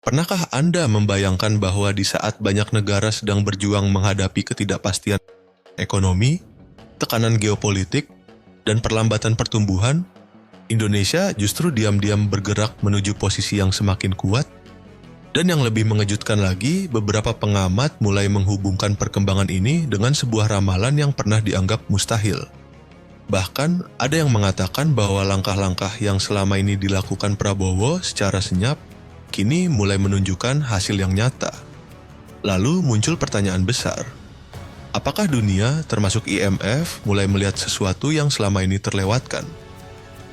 Pernahkah Anda membayangkan bahwa di saat banyak negara sedang berjuang menghadapi ketidakpastian ekonomi, tekanan geopolitik, dan perlambatan pertumbuhan, Indonesia justru diam-diam bergerak menuju posisi yang semakin kuat? Dan yang lebih mengejutkan lagi, beberapa pengamat mulai menghubungkan perkembangan ini dengan sebuah ramalan yang pernah dianggap mustahil. Bahkan, ada yang mengatakan bahwa langkah-langkah yang selama ini dilakukan Prabowo secara senyap kini mulai menunjukkan hasil yang nyata. Lalu muncul pertanyaan besar. Apakah dunia, termasuk IMF, mulai melihat sesuatu yang selama ini terlewatkan?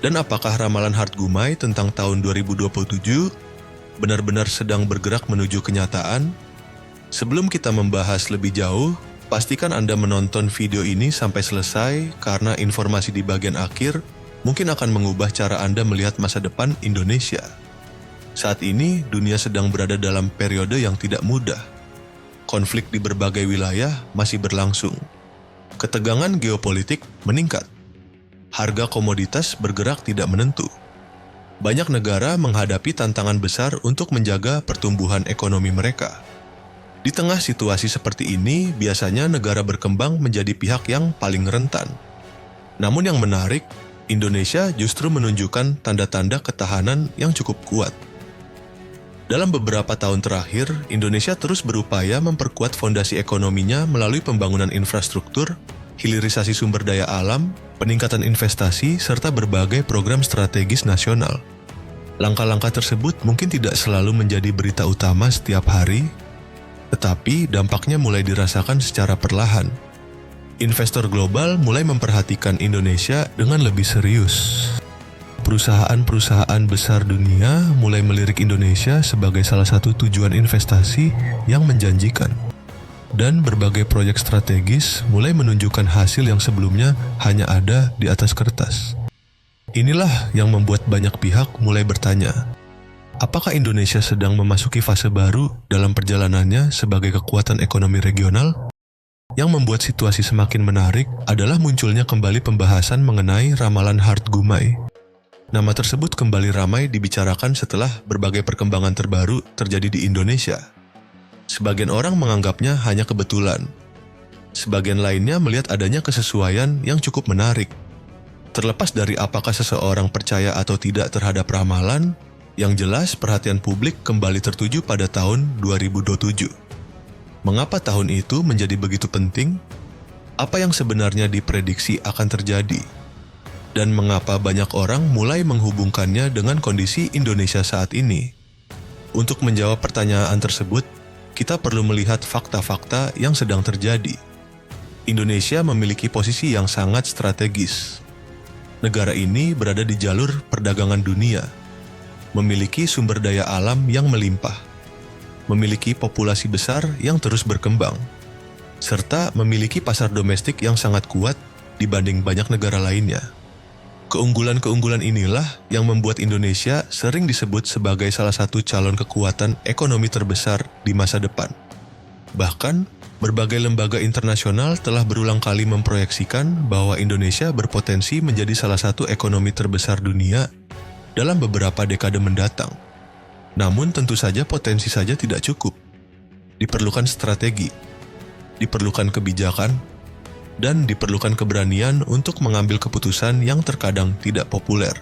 Dan apakah ramalan Hart Gumai tentang tahun 2027 benar-benar sedang bergerak menuju kenyataan? Sebelum kita membahas lebih jauh, pastikan Anda menonton video ini sampai selesai karena informasi di bagian akhir mungkin akan mengubah cara Anda melihat masa depan Indonesia. Saat ini, dunia sedang berada dalam periode yang tidak mudah. Konflik di berbagai wilayah masih berlangsung. Ketegangan geopolitik meningkat. Harga komoditas bergerak tidak menentu. Banyak negara menghadapi tantangan besar untuk menjaga pertumbuhan ekonomi mereka. Di tengah situasi seperti ini, biasanya negara berkembang menjadi pihak yang paling rentan. Namun yang menarik, Indonesia justru menunjukkan tanda-tanda ketahanan yang cukup kuat. Dalam beberapa tahun terakhir, Indonesia terus berupaya memperkuat fondasi ekonominya melalui pembangunan infrastruktur, hilirisasi sumber daya alam, peningkatan investasi, serta berbagai program strategis nasional. Langkah-langkah tersebut mungkin tidak selalu menjadi berita utama setiap hari, tetapi dampaknya mulai dirasakan secara perlahan. Investor global mulai memperhatikan Indonesia dengan lebih serius. Perusahaan-perusahaan besar dunia mulai melirik Indonesia sebagai salah satu tujuan investasi yang menjanjikan. Dan berbagai proyek strategis mulai menunjukkan hasil yang sebelumnya hanya ada di atas kertas. Inilah yang membuat banyak pihak mulai bertanya, apakah Indonesia sedang memasuki fase baru dalam perjalanannya sebagai kekuatan ekonomi regional? Yang membuat situasi semakin menarik adalah munculnya kembali pembahasan mengenai ramalan Hart Gumai. Nama tersebut kembali ramai dibicarakan setelah berbagai perkembangan terbaru terjadi di Indonesia. Sebagian orang menganggapnya hanya kebetulan. Sebagian lainnya melihat adanya kesesuaian yang cukup menarik. Terlepas dari apakah seseorang percaya atau tidak terhadap ramalan, yang jelas perhatian publik kembali tertuju pada tahun 2027. Mengapa tahun itu menjadi begitu penting? Apa yang sebenarnya diprediksi akan terjadi? Dan mengapa banyak orang mulai menghubungkannya dengan kondisi Indonesia saat ini? Untuk menjawab pertanyaan tersebut, kita perlu melihat fakta-fakta yang sedang terjadi. Indonesia memiliki posisi yang sangat strategis. Negara ini berada di jalur perdagangan dunia, memiliki sumber daya alam yang melimpah, memiliki populasi besar yang terus berkembang, serta memiliki pasar domestik yang sangat kuat dibanding banyak negara lainnya. Keunggulan-keunggulan inilah yang membuat Indonesia sering disebut sebagai salah satu calon kekuatan ekonomi terbesar di masa depan. Bahkan, berbagai lembaga internasional telah berulang kali memproyeksikan bahwa Indonesia berpotensi menjadi salah satu ekonomi terbesar dunia dalam beberapa dekade mendatang. Namun tentu saja potensi saja tidak cukup. Diperlukan strategi, diperlukan kebijakan, dan diperlukan keberanian untuk mengambil keputusan yang terkadang tidak populer.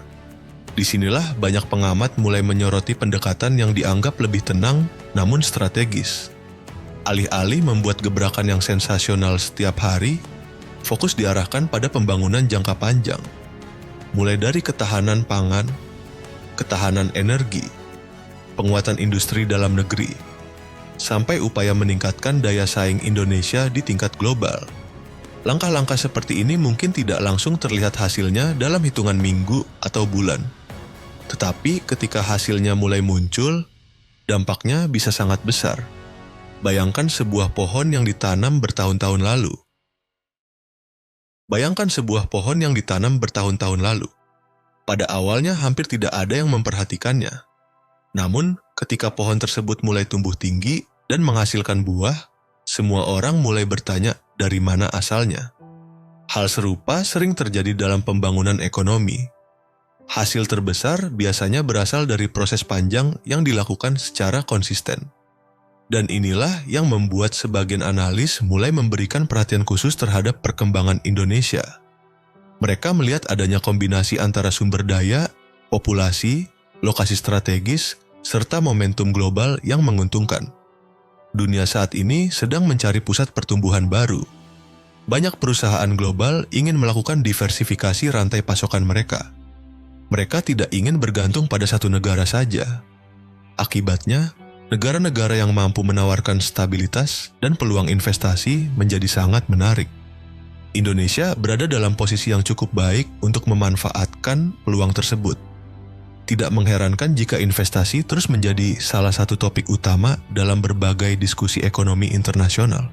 Disinilah banyak pengamat mulai menyoroti pendekatan yang dianggap lebih tenang namun strategis. Alih-alih membuat gebrakan yang sensasional setiap hari, fokus diarahkan pada pembangunan jangka panjang. Mulai dari ketahanan pangan, ketahanan energi, penguatan industri dalam negeri, sampai upaya meningkatkan daya saing Indonesia di tingkat global. Langkah-langkah seperti ini mungkin tidak langsung terlihat hasilnya dalam hitungan minggu atau bulan. Tetapi ketika hasilnya mulai muncul, dampaknya bisa sangat besar. Bayangkan sebuah pohon yang ditanam bertahun-tahun lalu. Bayangkan sebuah pohon yang ditanam bertahun-tahun lalu. Pada awalnya hampir tidak ada yang memperhatikannya. Namun, ketika pohon tersebut mulai tumbuh tinggi dan menghasilkan buah, semua orang mulai bertanya dari mana asalnya. Hal serupa sering terjadi dalam pembangunan ekonomi. Hasil terbesar biasanya berasal dari proses panjang yang dilakukan secara konsisten. Dan inilah yang membuat sebagian analis mulai memberikan perhatian khusus terhadap perkembangan Indonesia. Mereka melihat adanya kombinasi antara sumber daya, populasi, lokasi strategis, serta momentum global yang menguntungkan. Dunia saat ini sedang mencari pusat pertumbuhan baru. Banyak perusahaan global ingin melakukan diversifikasi rantai pasokan mereka. Mereka tidak ingin bergantung pada satu negara saja. Akibatnya, negara-negara yang mampu menawarkan stabilitas dan peluang investasi menjadi sangat menarik. Indonesia berada dalam posisi yang cukup baik untuk memanfaatkan peluang tersebut. Tidak mengherankan jika investasi terus menjadi salah satu topik utama dalam berbagai diskusi ekonomi internasional.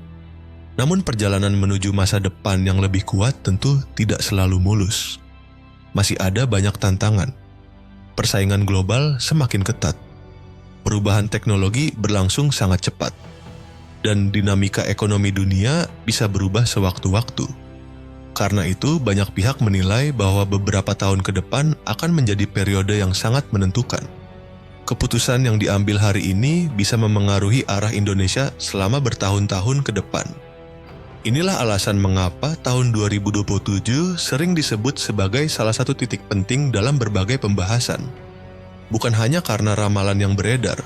Namun perjalanan menuju masa depan yang lebih kuat tentu tidak selalu mulus. Masih ada banyak tantangan. Persaingan global semakin ketat. Perubahan teknologi berlangsung sangat cepat, dan dinamika ekonomi dunia bisa berubah sewaktu-waktu. Karena itu, banyak pihak menilai bahwa beberapa tahun ke depan akan menjadi periode yang sangat menentukan. Keputusan yang diambil hari ini bisa memengaruhi arah Indonesia selama bertahun-tahun ke depan. Inilah alasan mengapa tahun 2027 sering disebut sebagai salah satu titik penting dalam berbagai pembahasan. Bukan hanya karena ramalan yang beredar,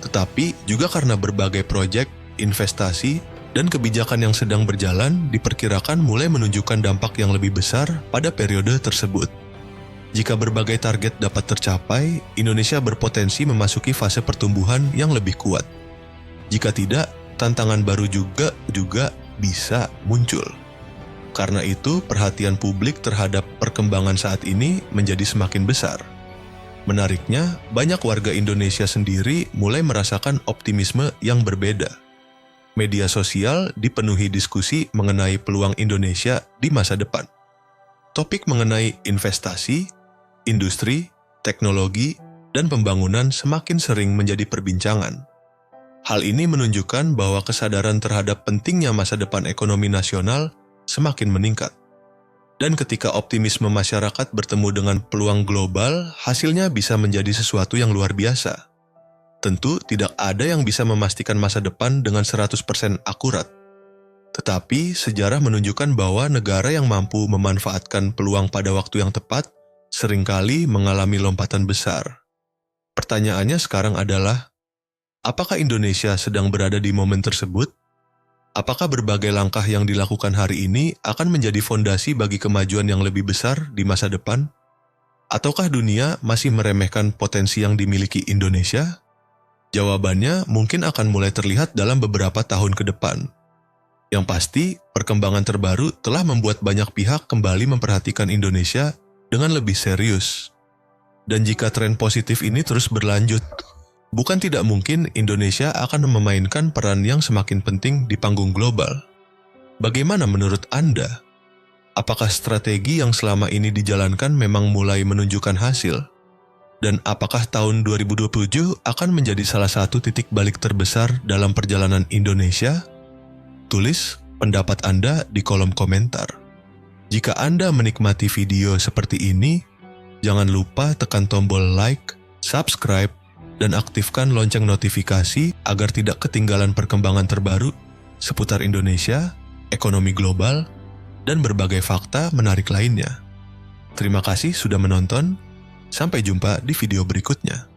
tetapi juga karena berbagai proyek, investasi, dan kebijakan yang sedang berjalan diperkirakan mulai menunjukkan dampak yang lebih besar pada periode tersebut. Jika berbagai target dapat tercapai, Indonesia berpotensi memasuki fase pertumbuhan yang lebih kuat. Jika tidak, tantangan baru juga bisa muncul. Karena itu, perhatian publik terhadap perkembangan saat ini menjadi semakin besar. Menariknya, banyak warga Indonesia sendiri mulai merasakan optimisme yang berbeda. Media sosial dipenuhi diskusi mengenai peluang Indonesia di masa depan. Topik mengenai investasi, industri, teknologi, dan pembangunan semakin sering menjadi perbincangan. Hal ini menunjukkan bahwa kesadaran terhadap pentingnya masa depan ekonomi nasional semakin meningkat. Dan ketika optimisme masyarakat bertemu dengan peluang global, hasilnya bisa menjadi sesuatu yang luar biasa. Tentu tidak ada yang bisa memastikan masa depan dengan 100% akurat. Tetapi sejarah menunjukkan bahwa negara yang mampu memanfaatkan peluang pada waktu yang tepat seringkali mengalami lompatan besar. Pertanyaannya sekarang adalah, apakah Indonesia sedang berada di momen tersebut? Apakah berbagai langkah yang dilakukan hari ini akan menjadi fondasi bagi kemajuan yang lebih besar di masa depan? Ataukah dunia masih meremehkan potensi yang dimiliki Indonesia? Jawabannya mungkin akan mulai terlihat dalam beberapa tahun ke depan. Yang pasti, perkembangan terbaru telah membuat banyak pihak kembali memperhatikan Indonesia dengan lebih serius. Dan jika tren positif ini terus berlanjut, bukan tidak mungkin Indonesia akan memainkan peran yang semakin penting di panggung global. Bagaimana menurut Anda? Apakah strategi yang selama ini dijalankan memang mulai menunjukkan hasil? Dan apakah tahun 2027 akan menjadi salah satu titik balik terbesar dalam perjalanan Indonesia? Tulis pendapat Anda di kolom komentar. Jika Anda menikmati video seperti ini, jangan lupa tekan tombol like, subscribe, dan aktifkan lonceng notifikasi agar tidak ketinggalan perkembangan terbaru seputar Indonesia, ekonomi global, dan berbagai fakta menarik lainnya. Terima kasih sudah menonton, sampai jumpa di video berikutnya.